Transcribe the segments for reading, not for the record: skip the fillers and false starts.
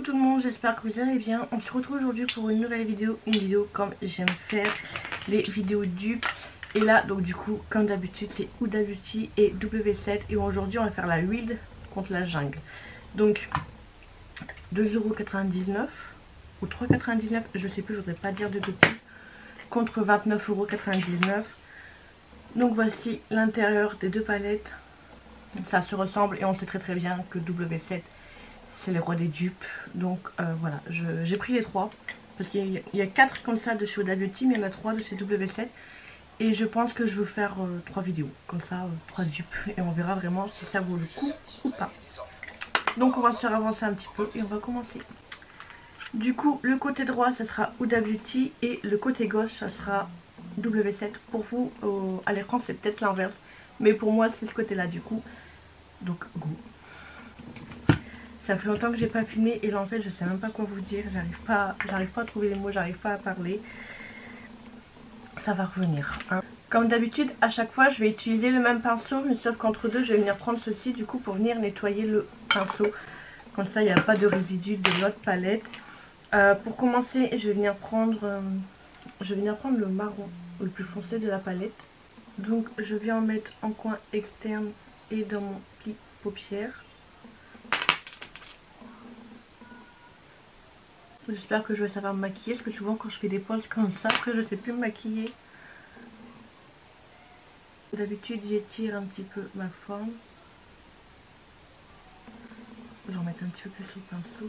tout le monde, j'espère que vous allez bien. On se retrouve aujourd'hui pour une nouvelle vidéo, une vidéo comme j'aime faire les vidéos dupes. Et là donc du coup comme d'habitude c'est Huda Beauty et W7 et aujourd'hui on va faire la huile contre la jungle. Donc 2,99 € ou 3,99 €, je sais plus, je voudrais pas dire de bêtises, contre 29,99 €. Donc voici l'intérieur des deux palettes. Ça se ressemble et on sait très bien que W7 c'est les rois des dupes. Donc voilà, j'ai pris les trois parce qu'il y a 4 comme ça de chez Huda Beauty, mais il y en a 3 de chez W7. Et je pense que je veux faire 3 vidéos comme ça, 3 dupes, et on verra vraiment si ça vaut le coup ou pas. Donc on va se faire avancer un petit peu et on va commencer. Du coup le côté droit ça sera Huda Beauty et le côté gauche ça sera W7. Pour vous à l'écran c'est peut-être l'inverse, mais pour moi c'est ce côté là du coup. Donc go. Ça fait longtemps que j'ai pas filmé et là en fait je sais même pas quoi vous dire, j'arrive pas à trouver les mots, j'arrive pas à parler. Ça va revenir hein. Comme d'habitude à chaque fois je vais utiliser le même pinceau, mais sauf qu'entre deux je vais venir prendre ceci du coup pour venir nettoyer le pinceau. Comme ça il n'y a pas de résidus de l'autre palette. Pour commencer je vais venir prendre le marron le plus foncé de la palette. Donc je viens en mettre en coin externe et dans mon pli paupière. J'espère que je vais savoir me maquiller, parce que souvent quand je fais des poses comme ça, après je sais plus me maquiller. D'habitude j'étire un petit peu ma forme. Je vais en mettre un petit peu plus sur le pinceau.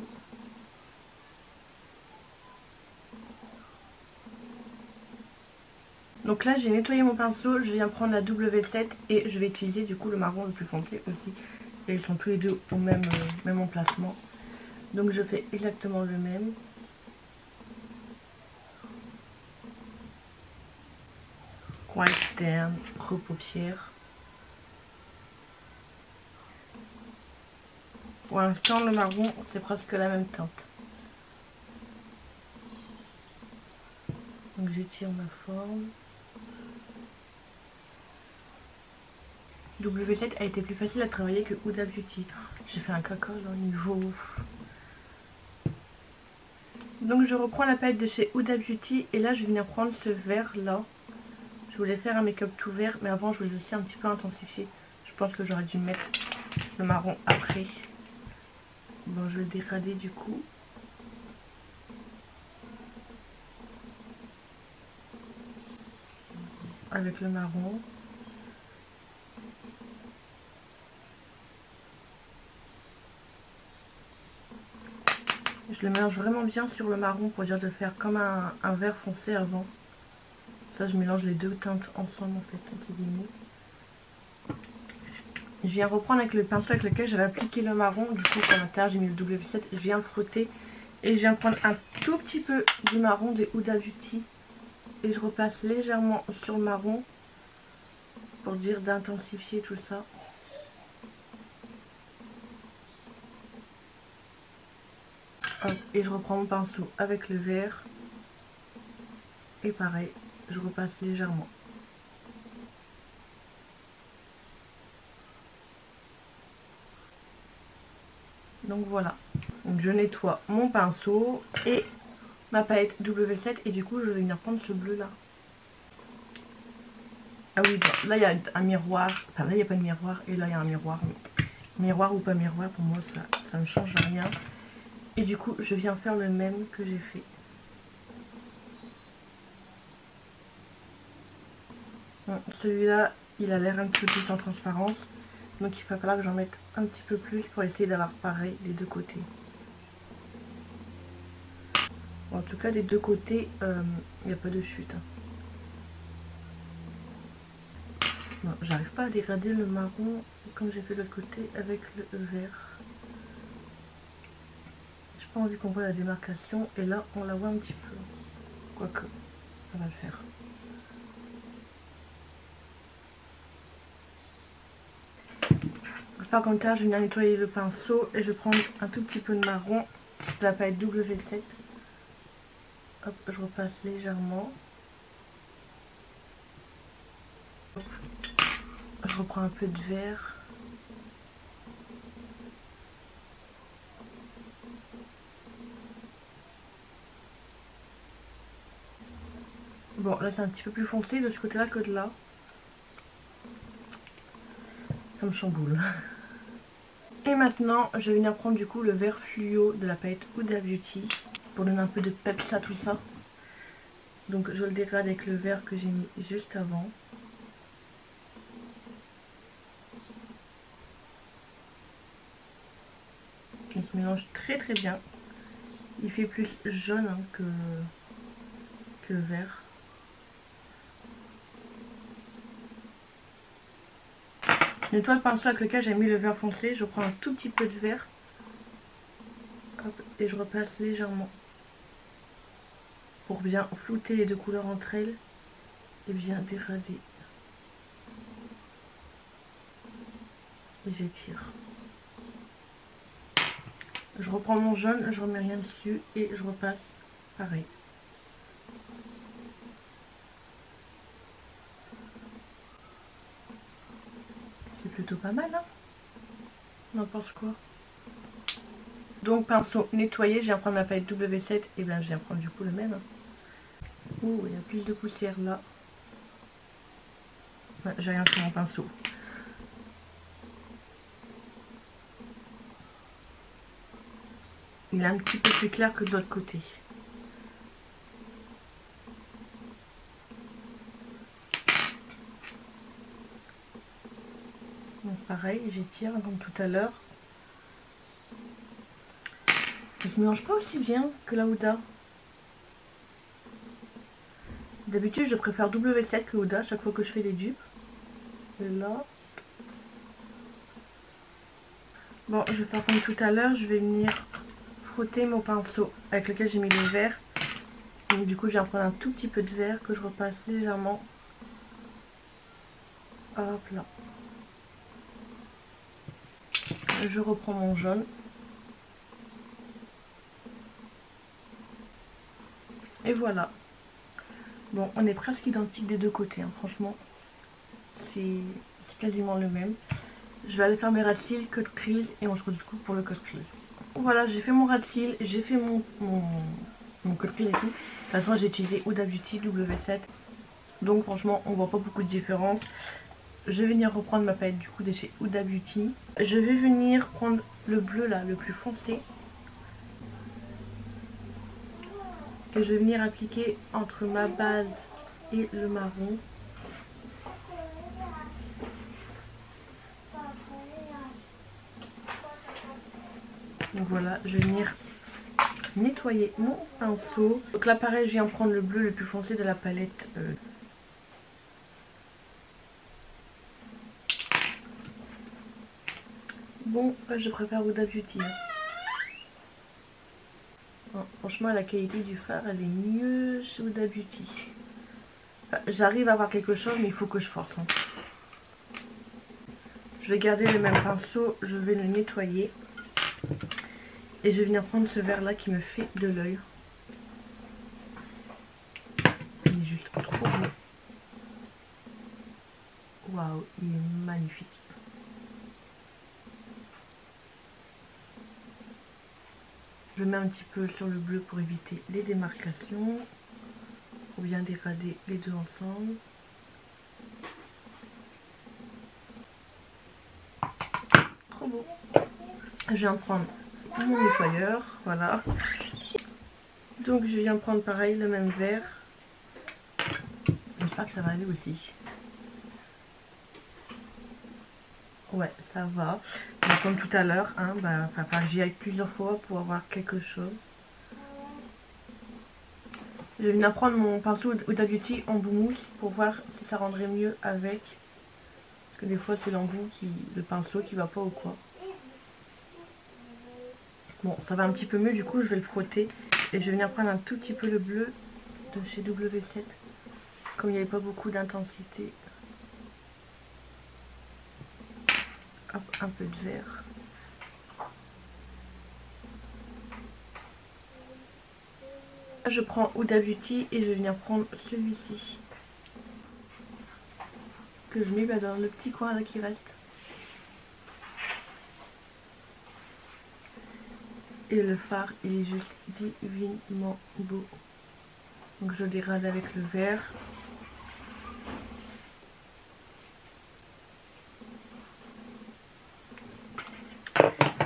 Donc là j'ai nettoyé mon pinceau, je viens prendre la W7 et je vais utiliser du coup le marron le plus foncé aussi. Et ils sont tous les deux au même emplacement. Donc je fais exactement le même. Coin externe, creux paupière. Pour l'instant le marron c'est presque la même teinte. Donc j'étire ma forme. W7 a été plus facile à travailler que Huda Beauty. J'ai fait un caca là au niveau. Donc je reprends la palette de chez Huda Beauty et là je vais venir prendre ce vert là. Je voulais faire un make-up tout vert, mais avant je voulais aussi un petit peu intensifier. Je pense que j'aurais dû mettre le marron après. Bon, je vais le dégrader du coup. Avec le marron. Je le mélange vraiment bien sur le marron pour dire de faire comme un vert foncé avant. Ça je mélange les deux teintes ensemble en fait, entre guillemets. Je viens reprendre avec le pinceau avec lequel j'avais appliqué le marron. Du coup comme à l'intérieur j'ai mis le W7, je viens frotter. Et je viens prendre un tout petit peu du marron de Huda Beauty. Et je repasse légèrement sur le marron. Pour dire d'intensifier tout ça. Hop, et je reprends mon pinceau avec le vert. Et pareil, je repasse légèrement. Donc voilà. Donc je nettoie mon pinceau et ma palette W7. Et du coup, je vais venir prendre ce bleu là. Ah oui, bon, là il y a un miroir. Enfin là il n'y a pas de miroir. Et là il y a un miroir. Miroir ou pas miroir, pour moi ça ne change rien. Et du coup, je viens faire le même que j'ai fait. Bon, celui-là, il a l'air un petit peu plus en transparence. Donc il va falloir que j'en mette un petit peu plus pour essayer d'avoir pareil des deux côtés. Bon, en tout cas, des deux côtés, il n'y a pas de chute. Bon, j'arrive pas à dégrader le marron comme j'ai fait de l'autre côté avec le vert. J'ai pas envie qu'on voit la démarcation et là on la voit un petit peu. Quoique, ça va le faire. Par contre, je viens nettoyer le pinceau et je prends un tout petit peu de marron de la palette W7. Hop, je repasse légèrement. Hop. Je reprends un peu de vert. Bon, là c'est un petit peu plus foncé de ce côté-là que de là. Ça me chamboule. Et maintenant, je vais venir prendre du coup le vert fluo de la palette Huda Beauty pour donner un peu de peps à tout ça. Donc je le dégrade avec le vert que j'ai mis juste avant. Il se mélange très très bien. Il fait plus jaune hein, que vert. Je nettoie le pinceau avec lequel j'ai mis le vert foncé. Je prends un tout petit peu de vert. Hop, et je repasse légèrement. Pour bien flouter les deux couleurs entre elles. Et bien dégrader. Et j'étire. Je reprends mon jaune, je remets rien dessus et je repasse pareil. C'est plutôt pas mal, hein? On en pense quoi? Donc pinceau nettoyé, je viens prendre ma palette W7 et bien je viens prendre du coup le même. Ouh, il y a plus de poussière là. Ouais, j'ai rien sur mon pinceau. Il est un petit peu plus clair que de l'autre côté. Donc pareil, j'étire comme tout à l'heure. Il se mélange pas aussi bien que la Huda. D'habitude, je préfère W7 que Huda chaque fois que je fais les dupes. Et là... Bon, je vais faire comme tout à l'heure, je vais venir frotter mon pinceau avec lequel j'ai mis le vert. Donc du coup, je viens prendre un tout petit peu de vert que je repasse légèrement. Hop là. Je reprends mon jaune. Et voilà. Bon, on est presque identique des deux côtés, hein. Franchement. C'est quasiment le même. Je vais aller faire mes ras de cils, cut crease et on se retrouve du coup pour le cut crease. Voilà, j'ai fait mon ras de cils, j'ai fait mon cut crease et tout. De toute façon, j'ai utilisé Huda Beauty W7. Donc franchement, on voit pas beaucoup de différence. Je vais venir reprendre ma palette du coup de chez Huda Beauty. Je vais venir prendre le bleu là, le plus foncé. Que je vais venir appliquer entre ma base et le marron. Donc voilà, je vais venir nettoyer mon pinceau. Donc là pareil, je viens prendre le bleu le plus foncé de la palette. Bon, là, je préfère Huda Beauty. Hein. Bon, franchement, la qualité du fard, elle est mieux chez Huda Beauty. Enfin, j'arrive à avoir quelque chose, mais il faut que je force. Hein. Je vais garder le même pinceau, je vais le nettoyer. Et je vais venir prendre ce vert là qui me fait de l'œil. Il est juste trop beau. Waouh, il est magnifique. Je mets un petit peu sur le bleu pour éviter les démarcations. Pour bien dégrader les deux ensemble. Trop beau. Je viens prendre mon nettoyeur, voilà. Donc je viens prendre pareil le même vert. J'espère que ça va aller aussi. Ouais, ça va. Mais comme tout à l'heure, hein, bah, j'y aille plusieurs fois pour avoir quelque chose. Je vais venir prendre mon pinceau Huda Beauty en bout mousse pour voir si ça rendrait mieux avec. Parce que des fois c'est l'embout le pinceau qui va pas ou quoi. Bon, ça va un petit peu mieux, du coup je vais le frotter. Et je vais venir prendre un tout petit peu le bleu de chez W7. Comme il n'y avait pas beaucoup d'intensité. Hop, un peu de vert. Je prends Huda Beauty et je vais venir prendre celui-ci. Que je mets dans le petit coin là qui reste. Et le fard, il est juste divinement beau. Donc je dégrade avec le vert.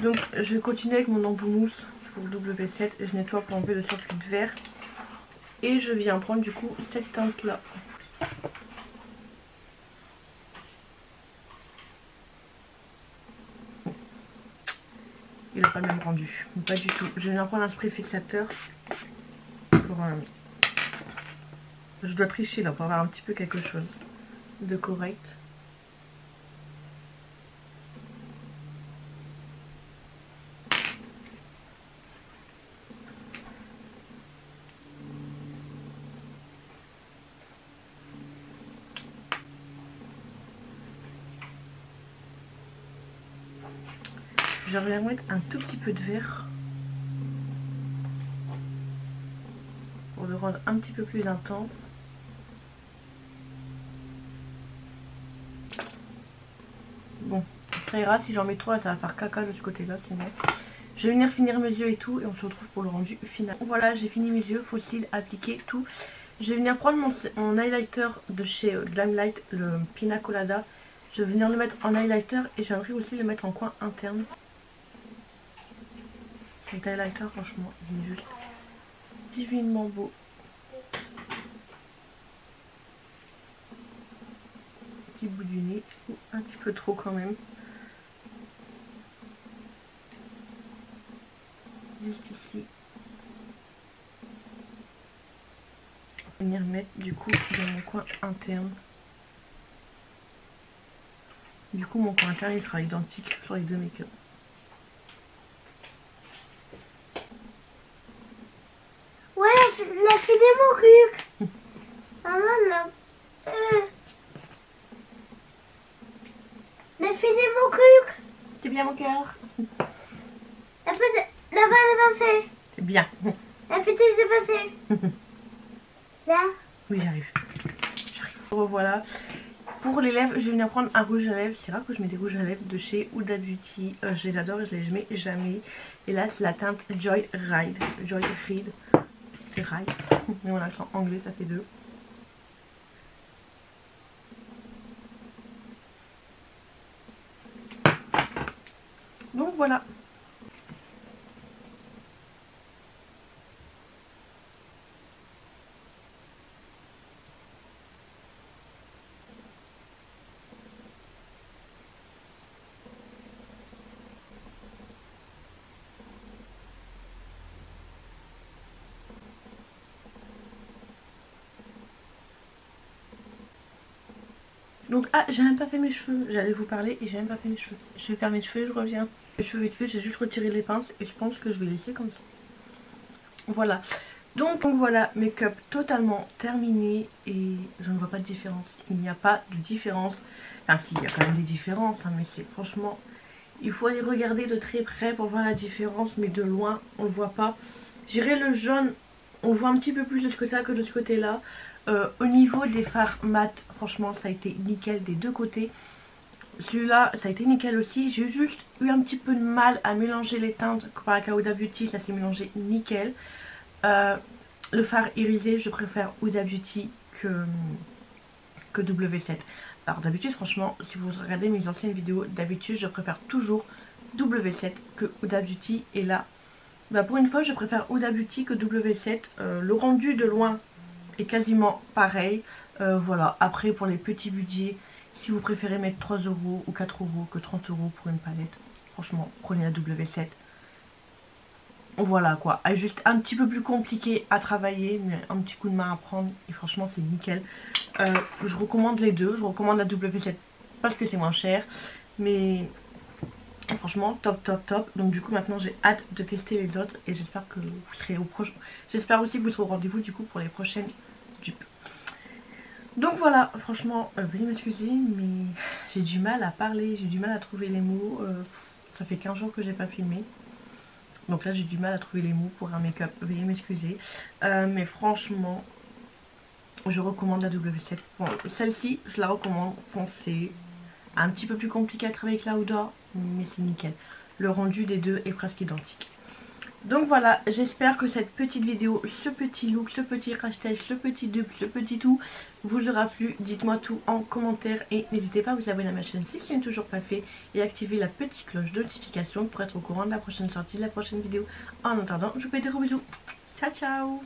Donc je vais continuer avec mon embout mousse pour W7. Je nettoie pour enlever le surplus de vert. Et je viens prendre du coup cette teinte là. Il n'a pas le même rendu, pas du tout. Je viens prendre un spray fixateur pour je dois tricher là pour avoir un petit peu quelque chose de correct. Je vais mettre un tout petit peu de vert pour le rendre un petit peu plus intense. Bon, ça ira. Si j'en mets trop, ça va faire caca de ce côté-là sinon. Je vais venir finir mes yeux et tout et on se retrouve pour le rendu final. Voilà, j'ai fini mes yeux, fossiles, appliqués, tout. Je vais venir prendre mon highlighter de chez Glamlight, le Pina Colada. Je vais venir le mettre en highlighter et j'aimerais aussi le mettre en coin interne. Cet highlighter, franchement, il est juste divinement beau. Petit bout du nez, ou un petit peu trop quand même. Juste ici. Je vais venir mettre du coup dans mon coin interne. Du coup, mon coin interne il sera identique sur les deux make-up. Ouais, la fille de mon cul. Maman, là. La fille de mon cul. C'est bien mon cœur. La balle est passée. C'est bien. La petite est passée. Là. Oui, j'arrive. Revoilà. Pour les lèvres, je vais venir prendre un rouge à lèvres. C'est rare que je mets des rouges à lèvres de chez Huda Beauty. Je les adore et je les mets jamais. Et là, c'est la teinte Joy Ride. Joy Ride. C'est Ride. Mais mon accent anglais, ça fait deux. Donc voilà. Donc, ah, j'ai même pas fait mes cheveux. J'allais vous parler et j'ai même pas fait mes cheveux. Je vais faire mes cheveux et je reviens. Les cheveux vite fait, j'ai juste retiré les pinces et je pense que je vais laisser comme ça. Voilà. Donc voilà, make-up totalement terminé et je ne vois pas de différence. Il n'y a pas de différence. Enfin si, il y a quand même des différences, hein, mais c'est franchement... Il faut aller regarder de très près pour voir la différence, mais de loin, on ne le voit pas. J'irai le jaune, on voit un petit peu plus de ce côté-là que de ce côté-là. Au niveau des fards mat, franchement, ça a été nickel des deux côtés. Celui-là, ça a été nickel aussi. J'ai juste eu un petit peu de mal à mélanger les teintes comparé à Huda Beauty. Ça s'est mélangé nickel. Le fard irisé, je préfère Huda Beauty que W7. Alors d'habitude, franchement, si vous regardez mes anciennes vidéos, d'habitude, je préfère toujours W7 que Huda Beauty. Et là, bah pour une fois, je préfère Huda Beauty que W7. Le rendu de loin est quasiment pareil. Voilà, après pour les petits budgets, si vous préférez mettre 3 € ou 4 € que 30 € pour une palette, franchement, prenez la W7. Voilà quoi, elle est juste un petit peu plus compliquée à travailler, mais un petit coup de main à prendre et franchement c'est nickel. Je recommande les deux, je recommande la W7 parce que c'est moins cher, mais franchement top top top. Donc du coup maintenant j'ai hâte de tester les autres et j'espère que vous serez au prochain. J'espère aussi que vous serez au rendez-vous du coup pour les prochaines dupes. Donc voilà, franchement veuillez m'excuser mais j'ai du mal à parler, j'ai du mal à trouver les mots. Ça fait 15 jours que j'ai pas filmé. Donc là j'ai du mal à trouver les mots pour un make-up, veuillez m'excuser. Mais franchement, je recommande la W7. Bon, celle-ci, je la recommande, foncée. Un petit peu plus compliqué à travailler avec la Huda, mais c'est nickel. Le rendu des deux est presque identique. Donc voilà, j'espère que cette petite vidéo, ce petit look, ce petit hashtag, ce petit dupe, ce petit tout vous aura plu. Dites-moi tout en commentaire et n'hésitez pas à vous abonner à ma chaîne si ce n'est toujours pas fait et activer la petite cloche de notification pour être au courant de la prochaine sortie, de la prochaine vidéo. En attendant, je vous fais des gros bisous. Ciao ciao.